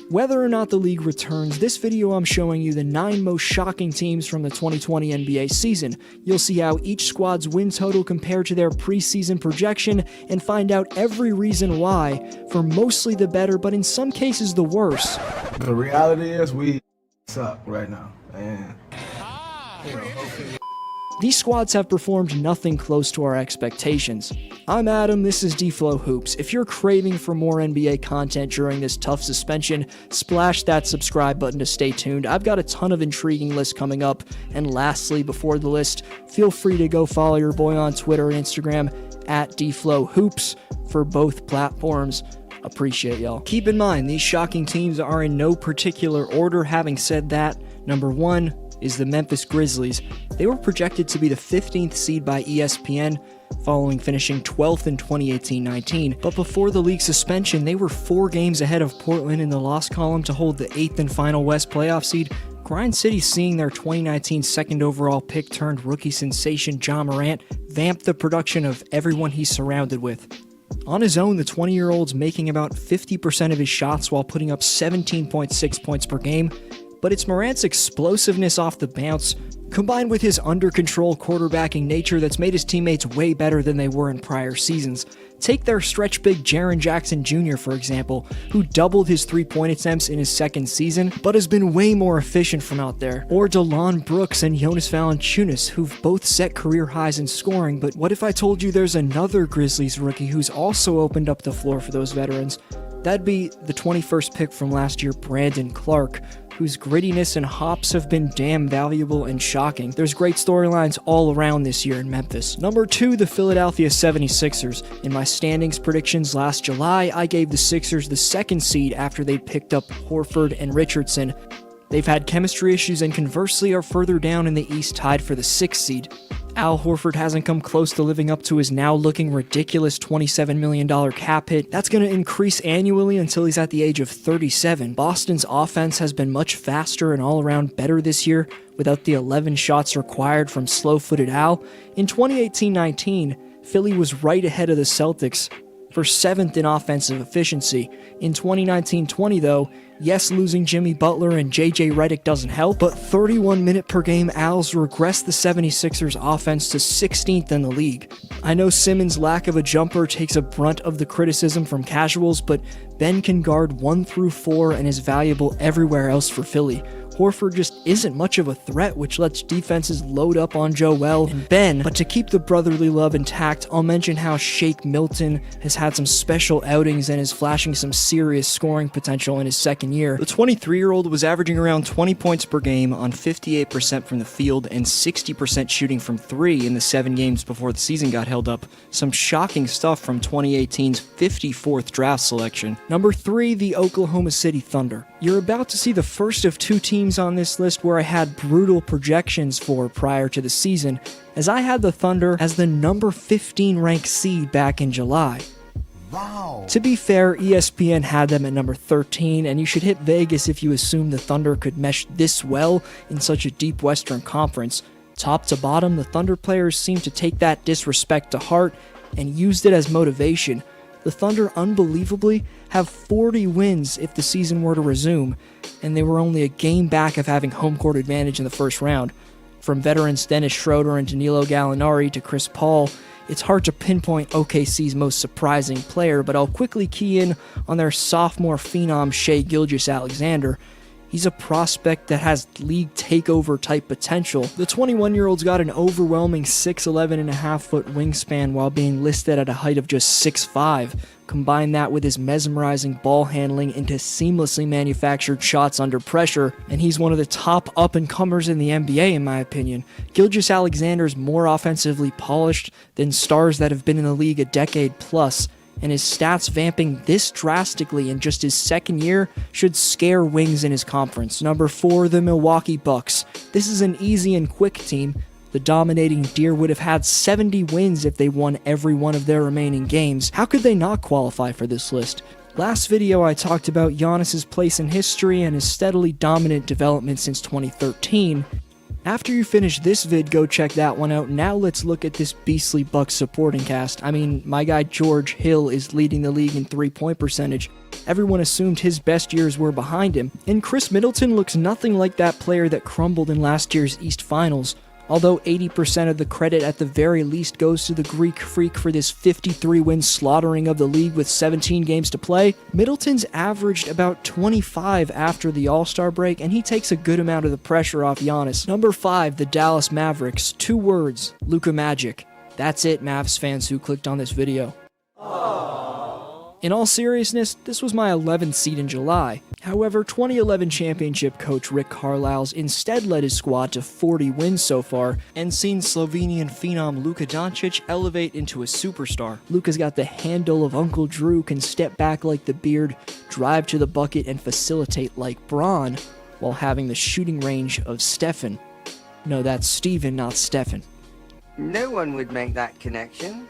Whether or not the league returns, this video I'm showing you the 9 most shocking teams from the 2020 NBA season. You'll see how each squad's win total compared to their preseason projection and find out every reason why, for mostly the better, but in some cases the worse. The reality is we suck right now, and these squads have performed nothing close to our expectations. I'm Adam, this is D-Flow Hoops. If you're craving for more NBA content during this tough suspension, splash that subscribe button to stay tuned. I've got a ton of intriguing lists coming up. And lastly, before the list, feel free to go follow your boy on Twitter and Instagram at D-Flow Hoops for both platforms. Appreciate y'all. Keep in mind, these shocking teams are in no particular order. Having said that, number 1 is the Memphis Grizzlies. They were projected to be the 15th seed by ESPN, following finishing 12th in 2018-19, but before the league suspension, they were 4 games ahead of Portland in the loss column to hold the 8th and final West playoff seed. Grind City, seeing their 2019 second overall pick turned rookie sensation Ja Morant vamp the production of everyone he's surrounded with. On his own, the 20-year-old's making about 50% of his shots while putting up 17.6 points per game, but it's Morant's explosiveness off the bounce, combined with his under-control quarterbacking nature, that's made his teammates way better than they were in prior seasons. Take their stretch big Jaren Jackson Jr., for example, who doubled his three-point attempts in his second season, but has been way more efficient from out there. Or Delon Brooks and Jonas Valanciunas, who've both set career highs in scoring, but what if I told you there's another Grizzlies rookie who's also opened up the floor for those veterans? That'd be the 21st pick from last year, Brandon Clark, whose grittiness and hops have been damn valuable and shocking. There's great storylines all around this year in Memphis. Number 2, the Philadelphia 76ers. In my standings predictions last July, I gave the Sixers the 2nd seed after they picked up Horford and Richardson. They've had chemistry issues and conversely are further down in the East, tied for the 6th seed. Al Horford hasn't come close to living up to his now looking ridiculous $27 million cap hit. That's going to increase annually until he's at the age of 37. Boston's offense has been much faster and all around better this year without the 11 shots required from slow-footed Al. In 2018-19, Philly was right ahead of the Celtics for 7th in offensive efficiency. In 2019-20 though, yes, losing Jimmy Butler and JJ Redick doesn't help, but 31 minute per game Al's regressed the 76ers offense to 16th in the league. I know Simmons' lack of a jumper takes a brunt of the criticism from casuals, but Ben can guard 1 through 4 and is valuable everywhere else for Philly. Horford just isn't much of a threat, which lets defenses load up on Joel and Ben. But to keep the brotherly love intact, I'll mention how Shake Milton has had some special outings and is flashing some serious scoring potential in his second year. The 23-year-old was averaging around 20 points per game on 58% from the field and 60% shooting from 3 in the 7 games before the season got held up. Some shocking stuff from 2018's 54th draft selection. Number 3, the Oklahoma City Thunder. You're about to see the first of 2 teams on this list where I had brutal projections for prior to the season, as I had the Thunder as the number 15 ranked seed back in July. wow. To be fair, ESPN had them at number 13, and you should hit Vegas if you assume the Thunder could mesh this well in such a deep Western Conference. Top to bottom, the Thunder players seemed to take that disrespect to heart and used it as motivation. The Thunder, unbelievably, have 40 wins if the season were to resume, and they were only a game back of having home court advantage in the first round. From veterans Dennis Schroeder and Danilo Gallinari to Chris Paul, it's hard to pinpoint OKC's most surprising player, but I'll quickly key in on their sophomore phenom Shai Gilgeous-Alexander. He's a prospect that has league takeover type potential. The 21-year-old's got an overwhelming 6'11.5" wingspan while being listed at a height of just 6'5". Combine that with his mesmerizing ball handling into seamlessly manufactured shots under pressure, and he's one of the top up-and-comers in the NBA in my opinion. Gilgeous-Alexander's more offensively polished than stars that have been in the league a decade plus, and his stats vamping this drastically in just his second year should scare wings in his conference. Number 4, the Milwaukee Bucks. This is an easy and quick team. The dominating Deer would have had 70 wins if they won every one of their remaining games. How could they not qualify for this list? Last video I talked about Giannis's place in history and his steadily dominant development since 2013. After you finish this vid, go check that one out. Now let's look at this beastly Bucks supporting cast. I mean, my guy George Hill is leading the league in three-point percentage. Everyone assumed his best years were behind him, and Chris Middleton looks nothing like that player that crumbled in last year's East Finals. Although 80% of the credit at the very least goes to the Greek Freak for this 53-win slaughtering of the league with 17 games to play, Middleton's averaged about 25 after the All-Star break, and he takes a good amount of the pressure off Giannis. Number 5, the Dallas Mavericks. 2 words, Luka Magic. That's it, Mavs fans who clicked on this video. In all seriousness, this was my 11th seed in July. However, 2011 championship coach Rick Carlisle's instead led his squad to 40 wins so far, and seen Slovenian phenom Luka Doncic elevate into a superstar. Luka's got the handle of Uncle Drew, can step back like the Beard, drive to the bucket, and facilitate like Bron, while having the shooting range of Stephen. No, that's Steven, not Stephen. No one would make that connection.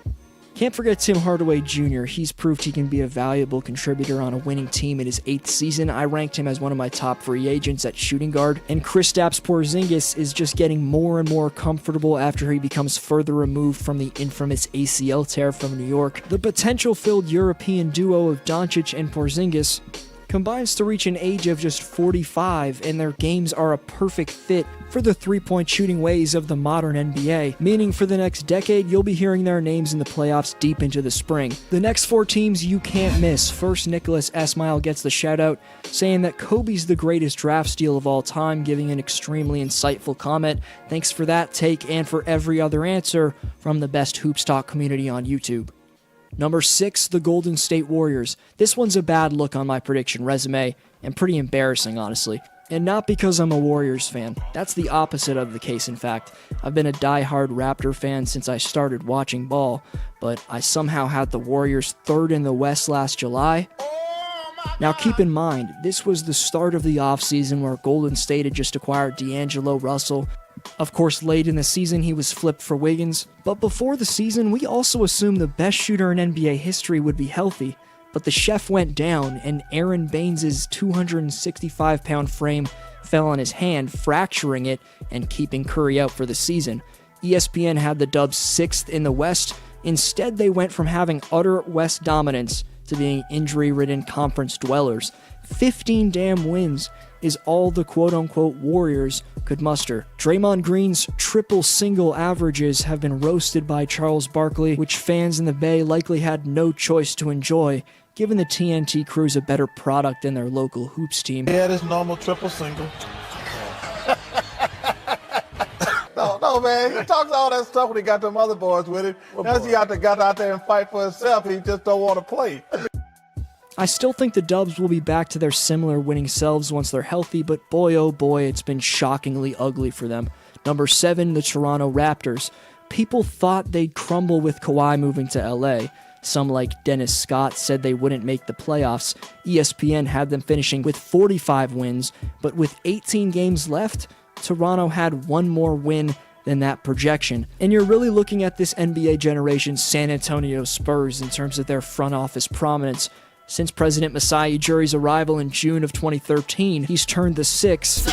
Can't forget Tim Hardaway Jr. He's proved he can be a valuable contributor on a winning team in his 8th season. I ranked him as one of my top free agents at shooting guard. And Kristaps Porzingis is just getting more and more comfortable after he becomes further removed from the infamous ACL tear from New York. The potential-filled European duo of Doncic and Porzingis combines to reach an age of just 45, and their games are a perfect fit for the three-point shooting ways of the modern NBA, meaning for the next decade, you'll be hearing their names in the playoffs deep into the spring. The next 4 teams you can't miss. First, Nicholas Esmail gets the shout-out, saying that Kobe's the greatest draft steal of all time, giving an extremely insightful comment. Thanks for that take and for every other answer from the best Hoops Talk community on YouTube. Number 6, the Golden State Warriors. This one's a bad look on my prediction resume, and pretty embarrassing, honestly. And not because I'm a Warriors fan. That's the opposite of the case, in fact. I've been a die-hard Raptor fan since I started watching ball, but I somehow had the Warriors 3rd in the West last July. Now keep in mind, this was the start of the offseason where Golden State had just acquired D'Angelo Russell. Of course, late in the season, he was flipped for Wiggins, but before the season, we also assumed the best shooter in NBA history would be healthy. But the chef went down, and Aaron Baines' 265-pound frame fell on his hand, fracturing it and keeping Curry out for the season. ESPN had the Dubs 6th in the West. Instead, they went from having utter West dominance to being injury-ridden conference dwellers. 15 damn wins is all the quote-unquote Warriors could muster. Draymond Green's triple-single averages have been roasted by Charles Barkley, which fans in the Bay likely had no choice to enjoy, given the TNT crew's a better product than their local hoops team. Yeah, this normal triple-single. No, man, he talks all that stuff when he got them other boys with him. Now he got out there and fight for himself, he just don't want to play. I still think the Dubs will be back to their similar winning selves once they're healthy, but boy oh boy, it's been shockingly ugly for them. Number 7, the Toronto Raptors. People thought they'd crumble with Kawhi moving to LA. Some, like Dennis Scott, said they wouldn't make the playoffs. ESPN had them finishing with 45 wins, but with 18 games left, Toronto had one more win than that projection. And you're really looking at this NBA generation's San Antonio Spurs in terms of their front office prominence. Since President Masai Ujiri's arrival in June of 2013, he's turned the Six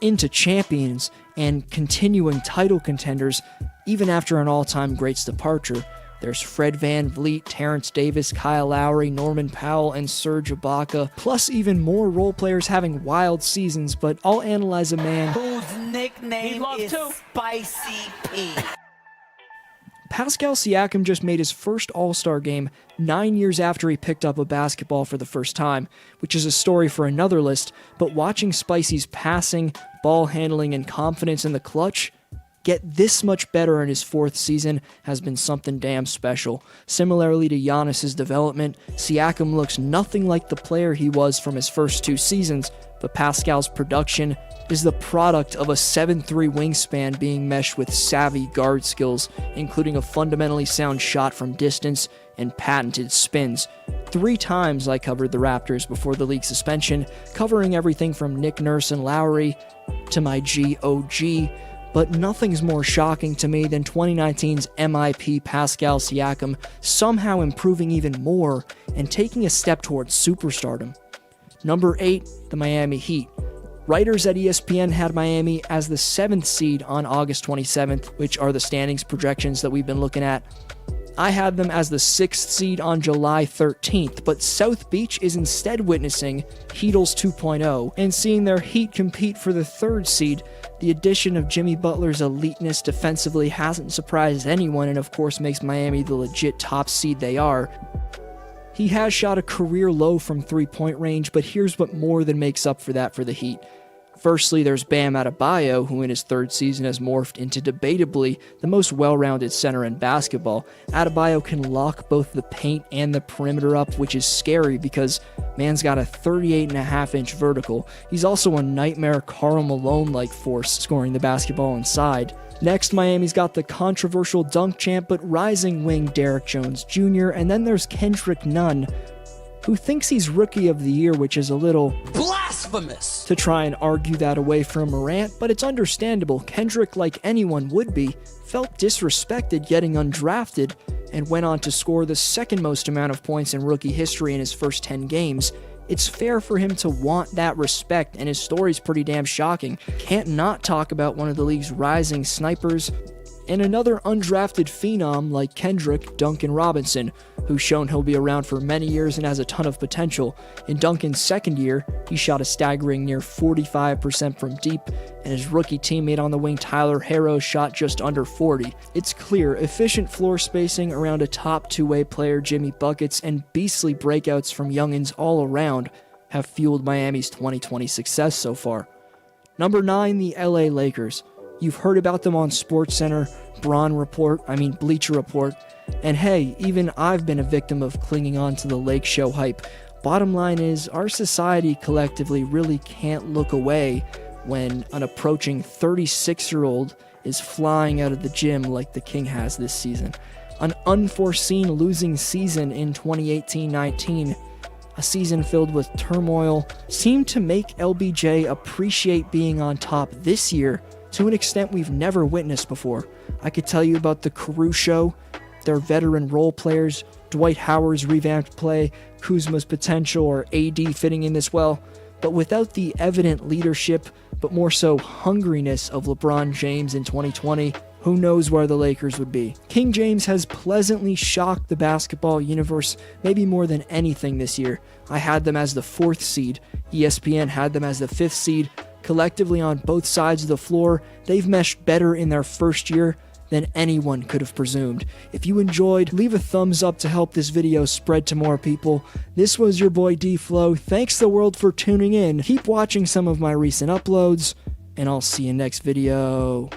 into champions and continuing title contenders, even after an all-time great's departure. There's Fred VanVleet, Terrence Davis, Kyle Lowry, Norman Powell, and Serge Ibaka, plus even more role players having wild seasons, but I'll analyze a man whose nickname is Spicy P. Pascal Siakam just made his first All-Star game 9 years after he picked up a basketball for the first time, which is a story for another list, but watching Spicy's passing, ball handling, and confidence in the clutch get this much better in his 4th season has been something damn special. Similarly to Giannis's development, Siakam looks nothing like the player he was from his first 2 seasons, but Pascal's production is the product of a 7'3" wingspan being meshed with savvy guard skills, including a fundamentally sound shot from distance and patented spins. 3 times I covered the Raptors before the league suspension, covering everything from Nick Nurse and Lowry to my GOG, but nothing's more shocking to me than 2019's MIP Pascal Siakam somehow improving even more and taking a step towards superstardom. Number 8, the Miami Heat. Writers at ESPN had Miami as the 7th seed on August 27th, which are the standings projections that we've been looking at. I had them as the 6th seed on July 13th, but South Beach is instead witnessing Heatles 2.0 and seeing their Heat compete for the 3rd seed. The addition of Jimmy Butler's eliteness defensively hasn't surprised anyone and of course makes Miami the legit top seed they are. He has shot a career low from three-point range, but here's what more than makes up for that for the Heat. Firstly, there's Bam Adebayo, who in his 3rd season has morphed into debatably the most well-rounded center in basketball. Adebayo can lock both the paint and the perimeter up, which is scary because man's got a 38.5-inch vertical. He's also a nightmare Karl Malone-like force scoring the basketball inside. Next, Miami's got the controversial dunk champ but rising wing Derrick Jones Jr., and then there's Kendrick Nunn, who thinks he's Rookie of the Year, which is a little Blasphemous! to try and argue that away from Morant, but it's understandable. Kendrick, like anyone would be, felt disrespected getting undrafted and went on to score the 2nd most amount of points in rookie history in his first 10 games. It's fair for him to want that respect, and his story's pretty damn shocking. Can't not talk about one of the league's rising snipers, and another undrafted phenom like Kendrick, Duncan Robinson, who's shown he'll be around for many years and has a ton of potential. In Duncan's 2nd year, he shot a staggering near 45% from deep, and his rookie teammate on the wing Tyler Herro shot just under 40. It's clear, efficient floor spacing around a top two-way player Jimmy Buckets and beastly breakouts from youngins all around have fueled Miami's 2020 success so far. Number 9, the LA Lakers. You've heard about them on SportsCenter, Bleacher Report, and hey, even I've been a victim of clinging on to the Lake Show hype. Bottom line is, our society collectively really can't look away when an approaching 36-year-old is flying out of the gym like the King has this season. An unforeseen losing season in 2018-19, a season filled with turmoil, seemed to make LBJ appreciate being on top this year to an extent we've never witnessed before. I could tell you about the Carew Show, their veteran role players, Dwight Howard's revamped play, Kuzma's potential, or AD fitting in this well, but without the evident leadership, but more so hungriness of LeBron James in 2020, who knows where the Lakers would be. King James has pleasantly shocked the basketball universe maybe more than anything this year. I had them as the 4th seed, ESPN had them as the 5th seed. Collectively on both sides of the floor, they've meshed better in their first year than anyone could have presumed. If you enjoyed, leave a thumbs up to help this video spread to more people. This was your boy D-Flow. Thanks the world for tuning in. Keep watching some of my recent uploads, and I'll see you next video.